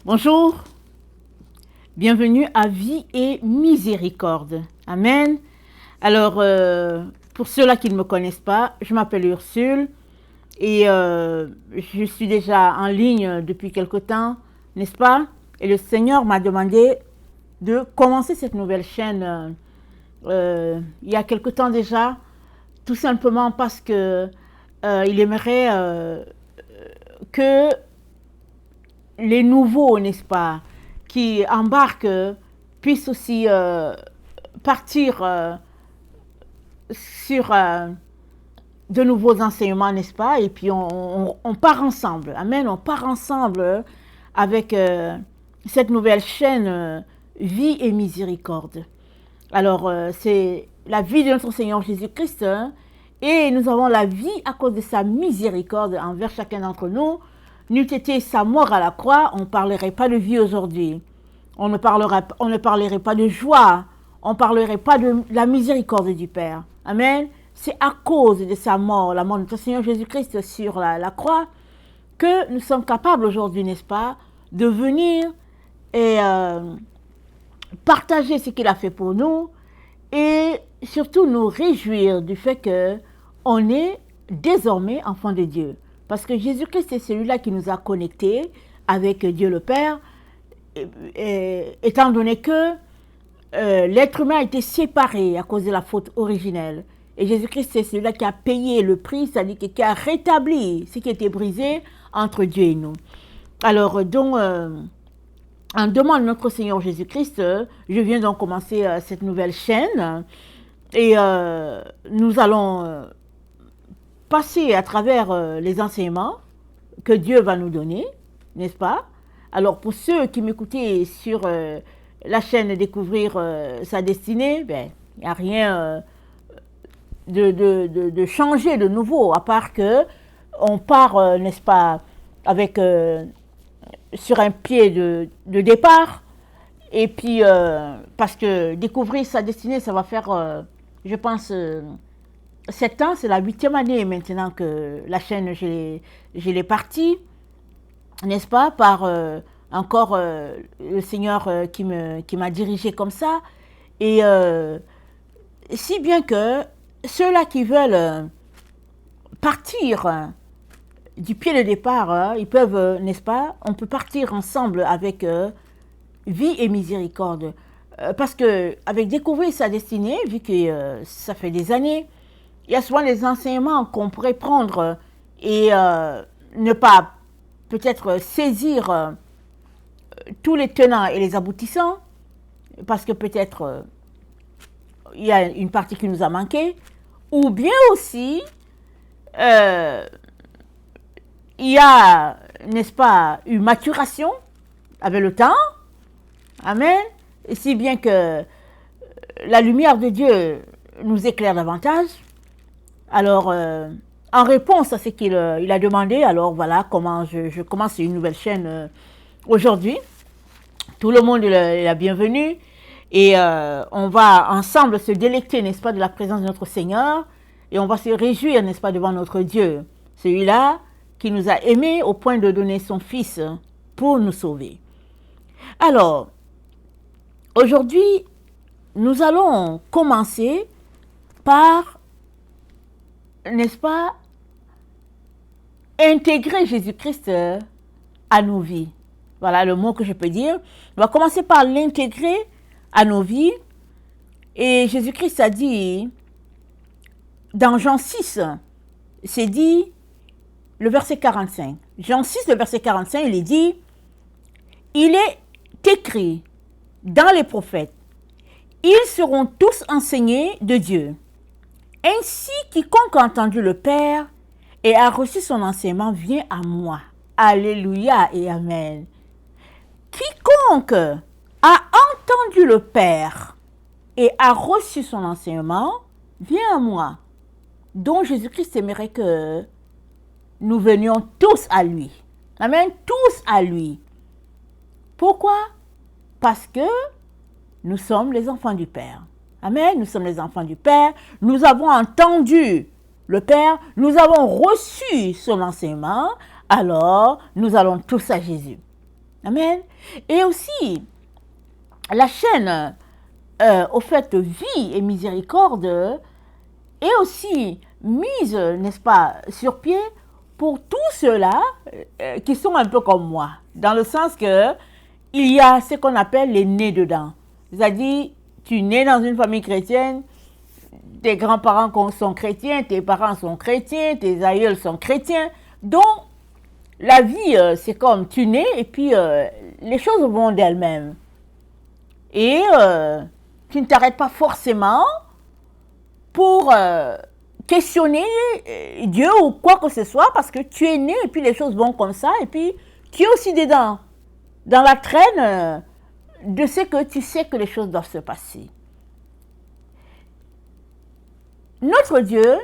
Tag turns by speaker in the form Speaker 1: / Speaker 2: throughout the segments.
Speaker 1: Bonjour, bienvenue à Vie et Miséricorde. Amen. Alors, pour ceux-là qui ne me connaissent pas, je m'appelle Ursule et je suis déjà en ligne depuis quelque temps, n'est-ce pas? Et le Seigneur m'a demandé de commencer cette nouvelle chaîne il y a quelque temps déjà, tout simplement parce que il aimerait que les nouveaux, n'est-ce pas, qui embarquent, puissent aussi partir sur de nouveaux enseignements, n'est-ce pas? Et puis on part ensemble. Amen. On part ensemble avec cette nouvelle chaîne Vie et Miséricorde. Alors, c'est la vie de notre Seigneur Jésus-Christ, hein, et nous avons la vie à cause de sa miséricorde envers chacun d'entre nous. N'eût été sa mort à la croix, on ne parlerait pas de vie aujourd'hui. On ne parlerait pas de joie. On ne parlerait pas de la miséricorde du Père. Amen. C'est à cause de sa mort, la mort de notre Seigneur Jésus-Christ sur la croix, que nous sommes capables aujourd'hui, n'est-ce pas, de venir et partager ce qu'il a fait pour nous et surtout nous réjouir du fait qu'on est désormais enfants de Dieu. Parce que Jésus-Christ est celui-là qui nous a connectés avec Dieu le Père, étant donné que l'être humain a été séparé à cause de la faute originelle. Et Jésus-Christ, c'est celui-là qui a payé le prix, c'est-à-dire qui a rétabli ce qui était brisé entre Dieu et nous. Alors, donc, en demande de notre Seigneur Jésus-Christ, je viens donc commencer cette nouvelle chaîne et nous allons passer à travers les enseignements que Dieu va nous donner, n'est-ce pas? Alors pour ceux qui m'écoutaient sur la chaîne Découvrir sa destinée, ben, il n'y a rien de changer de nouveau, à part que on part, n'est-ce pas, avec sur un pied de départ, et puis parce que Découvrir sa destinée, ça va faire, je pense, 7 ans, c'est la 8e année maintenant que la chaîne, je l'ai partie, n'est-ce pas, par encore le Seigneur qui m'a dirigé comme ça. Et si bien que ceux-là qui veulent partir du pied de départ, ils peuvent, n'est-ce pas, on peut partir ensemble avec Vie et Miséricorde. Parce que avec Découvrir sa destinée, vu que ça fait des années, il y a souvent des enseignements qu'on pourrait prendre et ne pas peut-être saisir tous les tenants et les aboutissants, parce que peut-être il y a une partie qui nous a manqué, ou bien aussi il y a, n'est-ce pas, une maturation avec le temps. Amen. Et si bien que la lumière de Dieu nous éclaire davantage. Alors, en réponse à ce qu'il a demandé, alors voilà comment je commence une nouvelle chaîne aujourd'hui. Tout le monde est la bienvenue et on va ensemble se délecter, n'est-ce pas, de la présence de notre Seigneur et on va se réjouir, n'est-ce pas, devant notre Dieu, celui-là qui nous a aimés au point de donner son Fils pour nous sauver. Alors, aujourd'hui, nous allons commencer par, n'est-ce pas, intégrer Jésus-Christ à nos vies. Voilà le mot que je peux dire. On va commencer par l'intégrer à nos vies. Et Jésus-Christ a dit, dans Jean 6, c'est dit, le verset 45. Jean 6, le verset 45, il est dit, il est écrit dans les prophètes, ils seront tous enseignés de Dieu. Ainsi, quiconque a entendu le Père et a reçu son enseignement vient à moi. Alléluia et Amen. Quiconque a entendu le Père et a reçu son enseignement vient à moi. Donc Jésus-Christ aimerait que nous venions tous à lui. Amen. Tous à lui. Pourquoi? Parce que nous sommes les enfants du Père. Amen. Nous sommes les enfants du Père. Nous avons entendu le Père. Nous avons reçu son enseignement. Alors, nous allons tous à Jésus. Amen. Et aussi, la chaîne, au fait, vie et miséricorde, est aussi mise, n'est-ce pas, sur pied pour tous ceux-là qui sont un peu comme moi. Dans le sens que il y a ce qu'on appelle les nés dedans. C'est-à-dire, tu nais dans une famille chrétienne, tes grands-parents sont chrétiens, tes parents sont chrétiens, tes aïeuls sont chrétiens. Donc, la vie, c'est comme tu nais et puis les choses vont d'elles-mêmes. Et tu ne t'arrêtes pas forcément pour questionner Dieu ou quoi que ce soit parce que tu es né et puis les choses vont comme ça et puis tu es aussi dedans, dans la traîne de ce que tu sais que les choses doivent se passer. Notre Dieu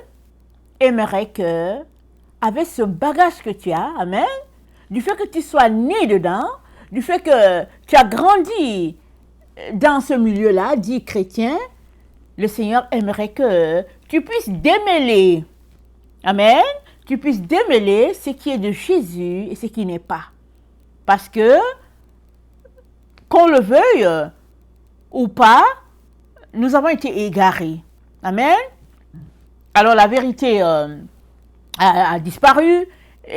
Speaker 1: aimerait que, avec ce bagage que tu as, amen, du fait que tu sois né dedans, du fait que tu as grandi dans ce milieu-là, dit chrétien, le Seigneur aimerait que tu puisses démêler, amen, tu puisses démêler ce qui est de Jésus et ce qui n'est pas. Parce que, qu'on le veuille ou pas, nous avons été égarés. Amen. Alors la vérité a disparu,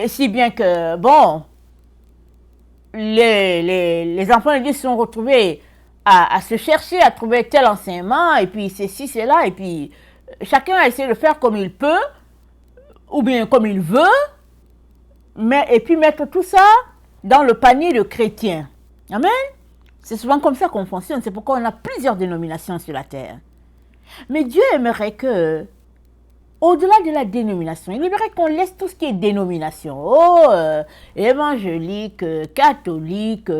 Speaker 1: si bien que, bon, les enfants de Dieu se sont retrouvés à se chercher, à trouver tel enseignement, et puis ceci, cela, et puis chacun a essayé de faire comme il peut, ou bien comme il veut, et puis mettre tout ça dans le panier de chrétiens. Amen. C'est souvent comme ça qu'on fonctionne, c'est pourquoi on a plusieurs dénominations sur la terre. Mais Dieu aimerait que, au-delà de la dénomination, il aimerait qu'on laisse tout ce qui est dénomination. Évangélique, catholique,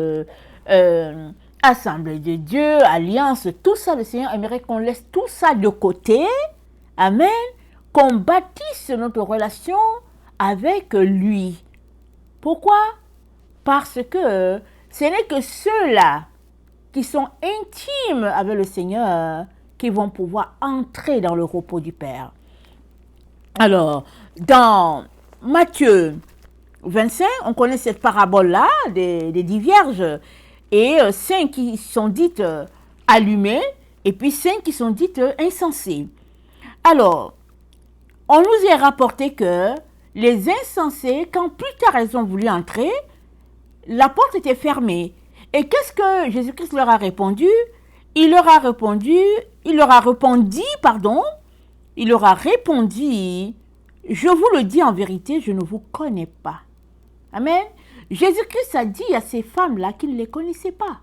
Speaker 1: Assemblée de Dieu, Alliance, tout ça, le Seigneur aimerait qu'on laisse tout ça de côté. Amen. Qu'on bâtisse notre relation avec lui. Pourquoi? Parce que ce n'est que ceux-là qui sont intimes avec le Seigneur qui vont pouvoir entrer dans le repos du Père. Alors, dans Matthieu 25, on connaît cette parabole-là des 10 vierges et 5 qui sont dites allumées et puis 5 qui sont dites insensées. Alors, on nous est rapporté que les insensés, quand plus tard elles ont voulu entrer, la porte était fermée. Et qu'est-ce que Jésus-Christ leur a répondu? Il leur a répondu, je vous le dis en vérité, je ne vous connais pas. Amen. Jésus-Christ a dit à ces femmes-là qu'il ne les connaissait pas.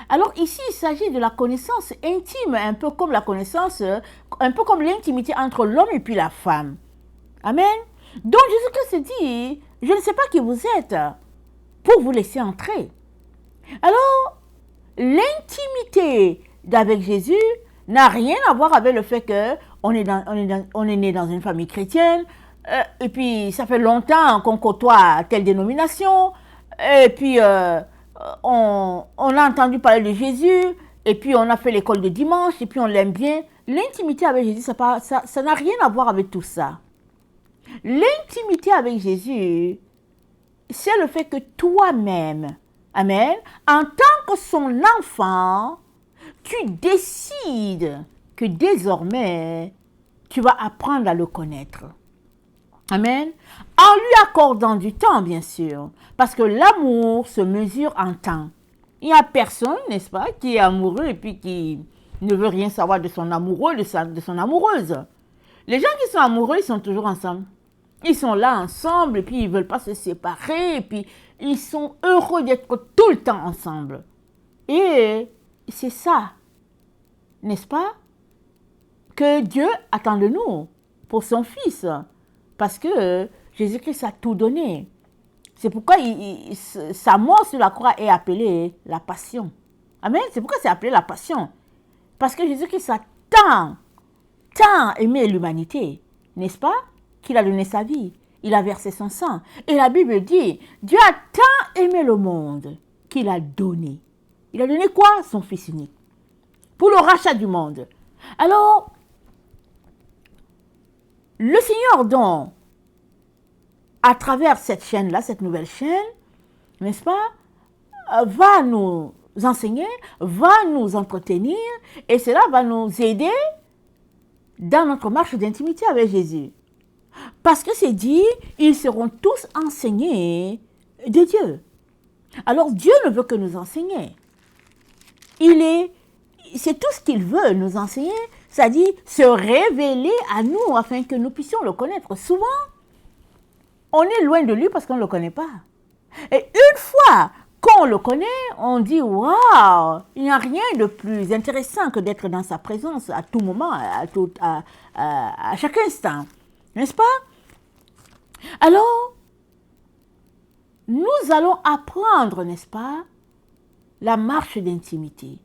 Speaker 1: Alors ici, il s'agit de la connaissance intime, un peu comme l'intimité entre l'homme et puis la femme. Amen. Donc Jésus-Christ dit, je ne sais pas qui vous êtes, pour vous laisser entrer. Alors, l'intimité d'avec Jésus n'a rien à voir avec le fait qu'on est né dans une famille chrétienne, et puis ça fait longtemps qu'on côtoie telle dénomination, et puis on a entendu parler de Jésus, et puis on a fait l'école de dimanche, et puis on l'aime bien. L'intimité avec Jésus, ça n'a rien à voir avec tout ça. L'intimité avec Jésus, c'est le fait que toi-même, amen, en tant que son enfant, tu décides que désormais, tu vas apprendre à le connaître. Amen. En lui accordant du temps, bien sûr, parce que l'amour se mesure en temps. Il n'y a personne, n'est-ce pas, qui est amoureux et puis qui ne veut rien savoir de son amoureux, de son amoureuse. Les gens qui sont amoureux, ils sont toujours ensemble. Ils sont là ensemble et puis ils ne veulent pas se séparer et puis ils sont heureux d'être tout le temps ensemble. Et c'est ça, n'est-ce pas, que Dieu attend de nous pour son Fils. Parce que Jésus-Christ a tout donné. C'est pourquoi sa mort sur la croix est appelée la passion. Amen. C'est pourquoi c'est appelé la passion. Parce que Jésus-Christ a tant aimé l'humanité, n'est-ce pas, qu'il a donné sa vie. Il a versé son sang. Et la Bible dit, Dieu a tant aimé le monde qu'il a donné. Il a donné quoi? Son Fils unique. Pour le rachat du monde. Alors, le Seigneur donc, à travers cette chaîne-là, cette nouvelle chaîne, n'est-ce pas, va nous enseigner, va nous entretenir, et cela va nous aider dans notre marche d'intimité avec Jésus. Parce que c'est dit, ils seront tous enseignés de Dieu. Alors Dieu ne veut que nous enseigner. C'est tout ce qu'il veut nous enseigner, c'est-à-dire se révéler à nous afin que nous puissions le connaître. Souvent, on est loin de lui parce qu'on ne le connaît pas. Et une fois qu'on le connaît, on dit « Waouh, il n'y a rien de plus intéressant que d'être dans sa présence à tout moment, à chaque instant. » N'est-ce pas? Alors, nous allons apprendre, n'est-ce pas, la marche d'intimité.